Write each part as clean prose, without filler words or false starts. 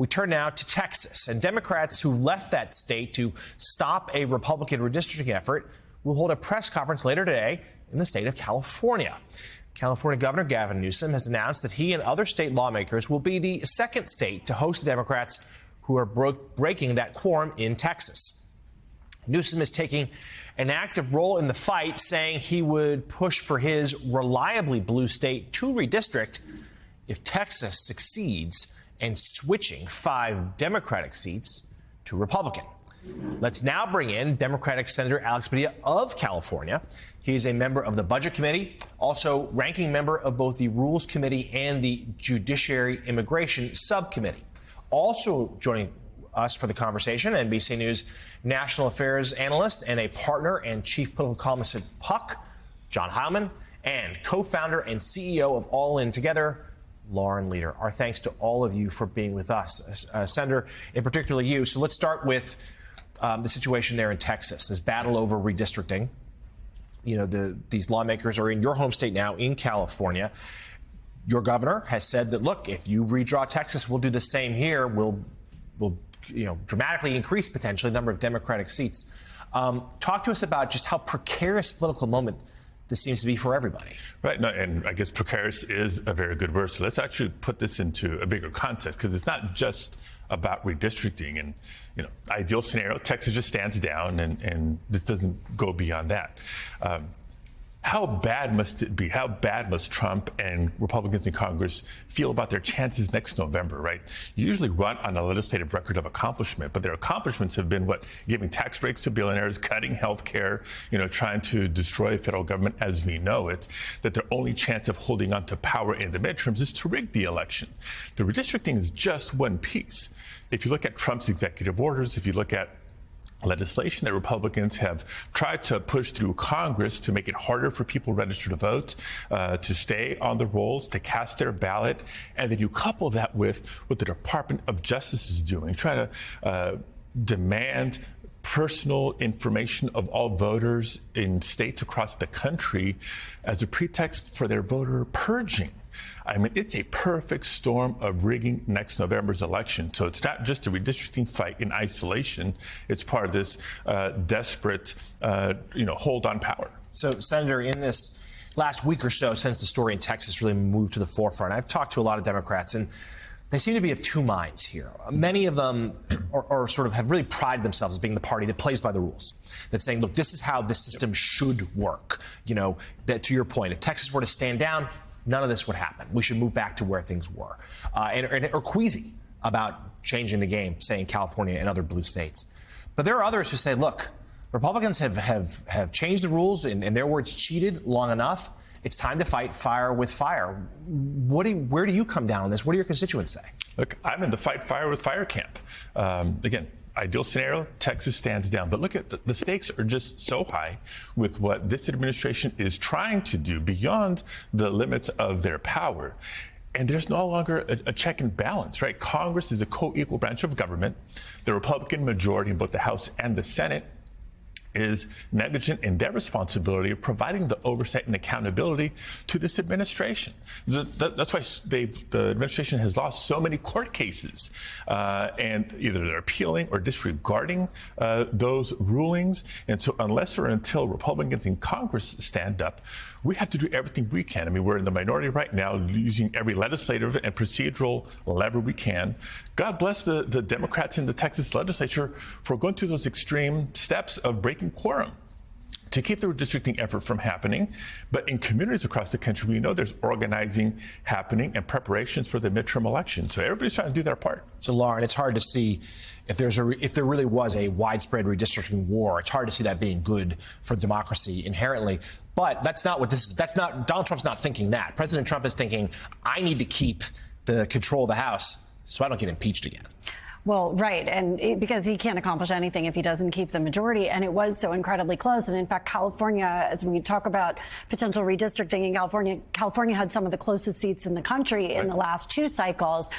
We turn now to Texas, and Democrats who left that state to stop a Republican redistricting effort will hold a press conference later today in the state of California. California Governor Gavin Newsom has announced that he and other state lawmakers will be the second state to host the Democrats who are breaking that quorum in Texas. Newsom is taking an active role in the fight, saying he would push for his reliably blue state to redistrict if Texas succeeds in switching 5 Democratic seats to Republican. Let's now bring in Democratic Senator Alex Padilla of California. He is a member of the Budget Committee, also ranking member of both the Rules Committee and the Judiciary Immigration Subcommittee. Also joining us for the conversation, NBC News national affairs analyst and a partner and chief political columnist at Puck, John Heilemann, and co-founder and CEO of All In Together, Lauren Leader. Our thanks to all of you for being with us, Senator, in particular you. So let's start with the situation there in Texas, this battle over redistricting. You know, these lawmakers are in your home state now, in California. Your governor has said that, look, if you redraw Texas, we'll do the same here. We'll dramatically increase potentially the number of Democratic seats. Talk to us about just how precarious political moment this seems to be for everybody. Right. No, and I guess precarious is a very good word. So let's actually put this into a bigger context, because it's not just about redistricting. And, you know, ideal scenario, Texas just stands down, and this doesn't go beyond that. How bad must it be? How bad must Trump and Republicans in Congress feel about their chances next November, right? You usually run on a legislative record of accomplishment, but their accomplishments have been what? Giving tax breaks to billionaires, cutting health care, trying to destroy the federal government as we know it, that their only chance of holding on to power in the midterms is to rig the election. The redistricting is just one piece. If you look at Trump's executive orders, if you look at legislation that Republicans have tried to push through Congress to make it harder for people registered to vote, to stay on the rolls, to cast their ballot. And then you couple that with what the Department of Justice is doing, trying to demand personal information of all voters in states across the country as a pretext for their voter purging. I mean, it's a perfect storm of rigging next November's election. So it's not just a redistricting fight in isolation. It's part of this desperate, hold on power. So, Senator, in this last week or so, since the story in Texas really moved to the forefront, I've talked to a lot of Democrats, and they seem to be of two minds here. Many of them are sort of have really prided themselves as being the party that plays by the rules, that's saying, look, this is how this system should work. You know, that to your point, if Texas were to stand down, none of this would happen. We should move back to where things were. And are queasy about changing the game, say in California and other blue states. But there are others who say, look, Republicans have changed the rules, in their words, cheated long enough. It's time to fight fire with fire. Where do you come down on this? What do your constituents say? Look, I'm in the fight fire with fire camp. Again, ideal scenario, Texas stands down. But look at the stakes are just so high with what this administration is trying to do beyond the limits of their power. And there's no longer a check and balance, right? Congress is a co-equal branch of government. The Republican majority in both the House and the Senate is negligent in their responsibility of providing the oversight and accountability to this administration. That's why the administration has lost so many court cases, and either they're appealing or disregarding those rulings. And so unless or until Republicans in Congress stand up, we have to do everything we can. I mean, we're in the minority right now, using every legislative and procedural lever we can. God bless the Democrats in the Texas legislature for going through those extreme steps of breaking quorum to keep the redistricting effort from happening. But in communities across the country, we know there's organizing happening and preparations for the midterm election. So everybody's trying to do their part. So, Lauren, it's hard to see if there really was a widespread redistricting war. It's hard to see that being good for democracy inherently. But that's not what this is. That's not Donald Trump's not thinking that. President Trump is thinking, I need to keep the control of the House so I don't get impeached again. Well, right. And because he can't accomplish anything if he doesn't keep the majority. And it was so incredibly close. And in fact, California, as we talk about potential redistricting in California had some of the closest seats in the country in the last 2 cycles.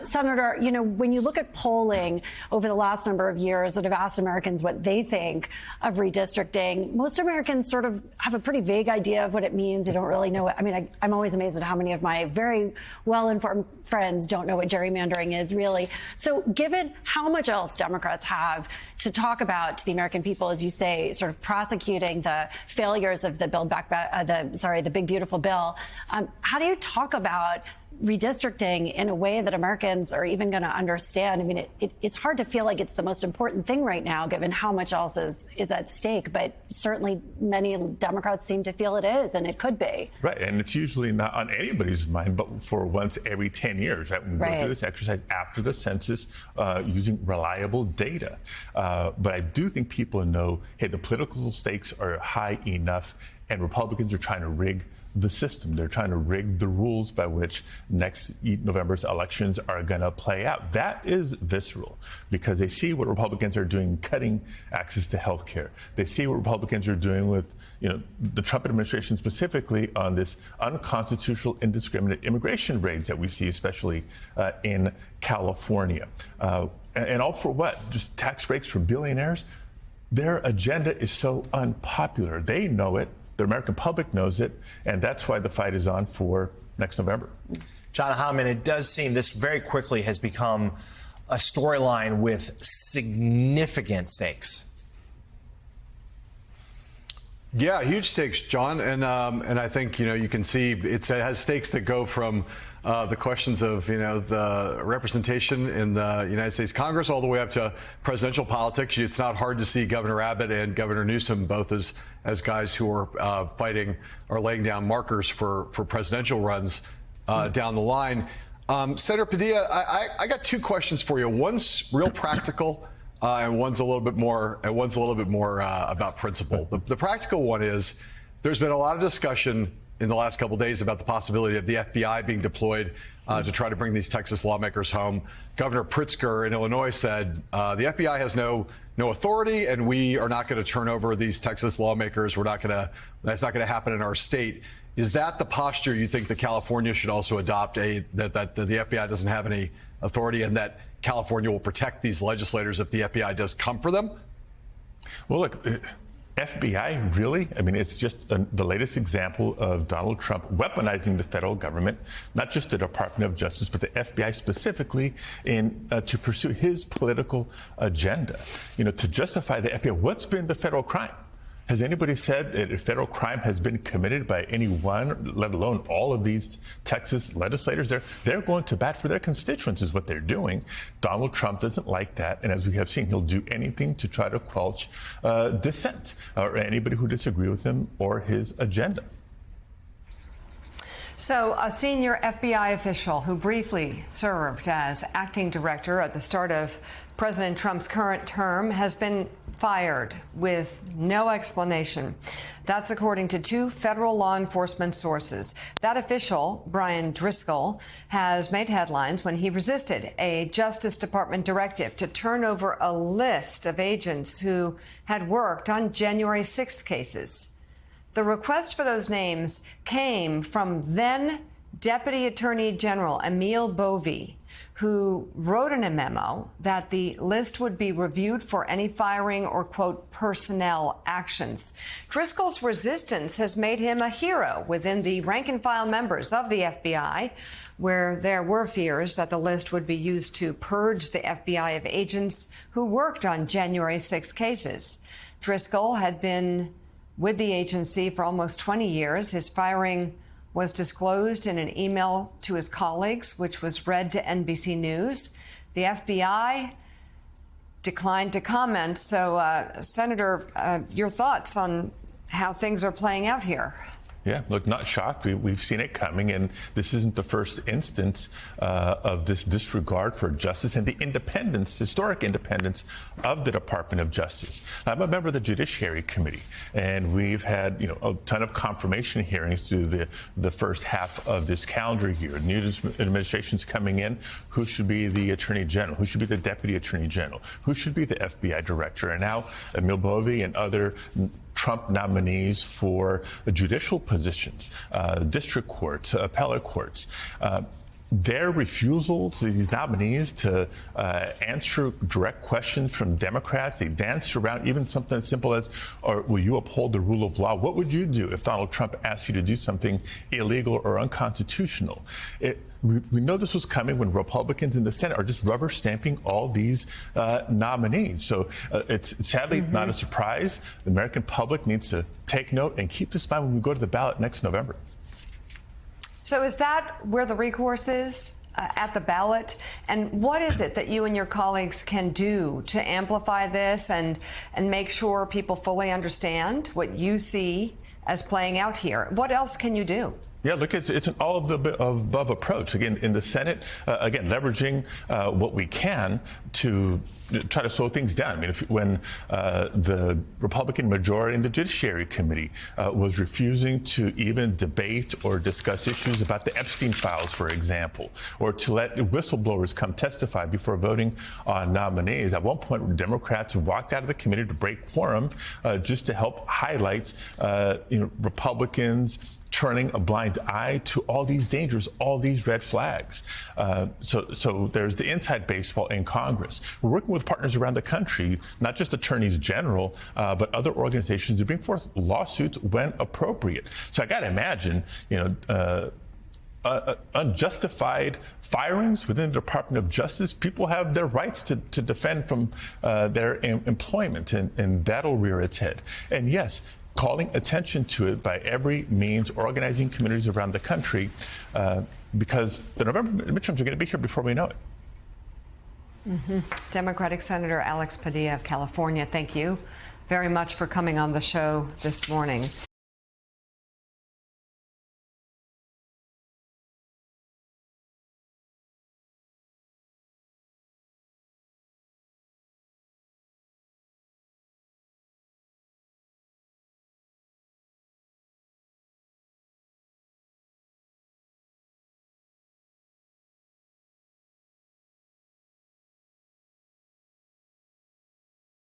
Senator, you know, when you look at polling over the last number of years that have asked Americans what they think of redistricting, most Americans sort of have a pretty vague idea of what it means. They don't really know what, I mean, I'm always amazed at how many of my very well-informed friends don't know what gerrymandering is really. So given how much else Democrats have to talk about to the American people, as you say, sort of prosecuting the failures of the the big beautiful bill, how do you talk about redistricting in a way that Americans are even going to understand? I mean, it's hard to feel like it's the most important thing right now, given how much else is at stake. But certainly many Democrats seem to feel it is, and it could be. Right, and it's usually not on anybody's mind, but for once every 10 years, right? We go through this exercise after the census using reliable data. But I do think people know, hey, the political stakes are high enough, and Republicans are trying to rig the system. They're trying to rig the rules by which next November's elections are going to play out. That is visceral because they see what Republicans are doing, cutting access to health care. They see what Republicans are doing with, you know, the Trump administration specifically on this unconstitutional, indiscriminate immigration raids that we see, especially in California. And all for what? Just tax breaks for billionaires? Their agenda is so unpopular. They know it. The American public knows it, and that's why the fight is on for next November. John Heilemann, it does seem this very quickly has become a storyline with significant stakes. Yeah, huge stakes, John, and I think, you know, you can see it has stakes that go from the questions of, you know, the representation in the United States Congress all the way up to presidential politics. It's not hard to see Governor Abbott and Governor Newsom both as guys who are fighting or laying down markers for presidential runs down the line. Senator Padilla, I got 2 questions for you. One's real practical. And one's a little bit more about principle. The practical one is there's been a lot of discussion in the last couple of days about the possibility of the FBI being deployed to try to bring these Texas lawmakers home. Governor Pritzker in Illinois said the FBI has no authority, and we are not going to turn over these Texas lawmakers. That's not going to happen in our state. Is that the posture you think that California should also adopt? That the FBI doesn't have any authority, and that California will protect these legislators if the FBI does come for them? Well, look, FBI, really? I mean, it's just the latest example of Donald Trump weaponizing the federal government, not just the Department of Justice, but the FBI specifically to pursue his political agenda. You know, to justify the FBI, what's been the federal crime? Has anybody said that a federal crime has been committed by anyone, let alone all of these Texas legislators? They're going to bat for their constituents is what they're doing. Donald Trump doesn't like that. And as we have seen, he'll do anything to try to quench dissent or anybody who disagrees with him or his agenda. So a senior FBI official who briefly served as acting director at the start of President Trump's current term has been fired with no explanation. That's according to 2 federal law enforcement sources. That official, Brian Driscoll, has made headlines when he resisted a Justice Department directive to turn over a list of agents who had worked on January 6th cases. The request for those names came from then Deputy Attorney General Emil Bovee, who wrote in a memo that the list would be reviewed for any firing or, quote, personnel actions. Driscoll's resistance has made him a hero within the rank-and-file members of the FBI, where there were fears that the list would be used to purge the FBI of agents who worked on January 6 cases. Driscoll had been with the agency for almost 20 years. His firing was disclosed in an email to his colleagues, which was read to NBC News. The FBI declined to comment. So, Senator, your thoughts on how things are playing out here? Yeah, look, not shocked. We've seen it coming, and this isn't the first instance of this disregard for justice and the independence, historic independence of the Department of Justice. I'm a member of the Judiciary Committee, and we've had a ton of confirmation hearings through the first half of this calendar year. The new administration's coming in. Who should be the Attorney General? Who should be the Deputy Attorney General? Who should be the FBI Director? And now Emil Bovee and other Trump nominees for judicial positions, district courts, appellate courts. Their refusal to these nominees to answer direct questions from Democrats, they danced around even something as simple as, will you uphold the rule of law? What would you do if Donald Trump asked you to do something illegal or unconstitutional? We know this was coming when Republicans in the Senate are just rubber stamping all these nominees. So it's sadly not a surprise. The American public needs to take note and keep this in mind when we go to the ballot next November. So is that where the recourse is, at the ballot? And what is it that you and your colleagues can do to amplify this and make sure people fully understand what you see as playing out here? What else can you do? Yeah, look, it's an all of the above approach. Again, in the Senate, leveraging what we can to try to slow things down. I mean, when the Republican majority in the Judiciary Committee was refusing to even debate or discuss issues about the Epstein files, for example, or to let whistleblowers come testify before voting on nominees. At one point, Democrats walked out of the committee to break quorum just to help highlight Republicans turning a blind eye to all these dangers, all these red flags. So there's the inside baseball in Congress. We're working with partners around the country, not just attorneys general, but other organizations to bring forth lawsuits when appropriate. So I got to imagine, unjustified firings within the Department of Justice, people have their rights to defend from their employment, and that'll rear its head. And yes, calling attention to it by every means, organizing communities around the country, because the November midterms are going to be here before we know it. Democratic Senator Alex Padilla of California, thank you very much for coming on the show this morning.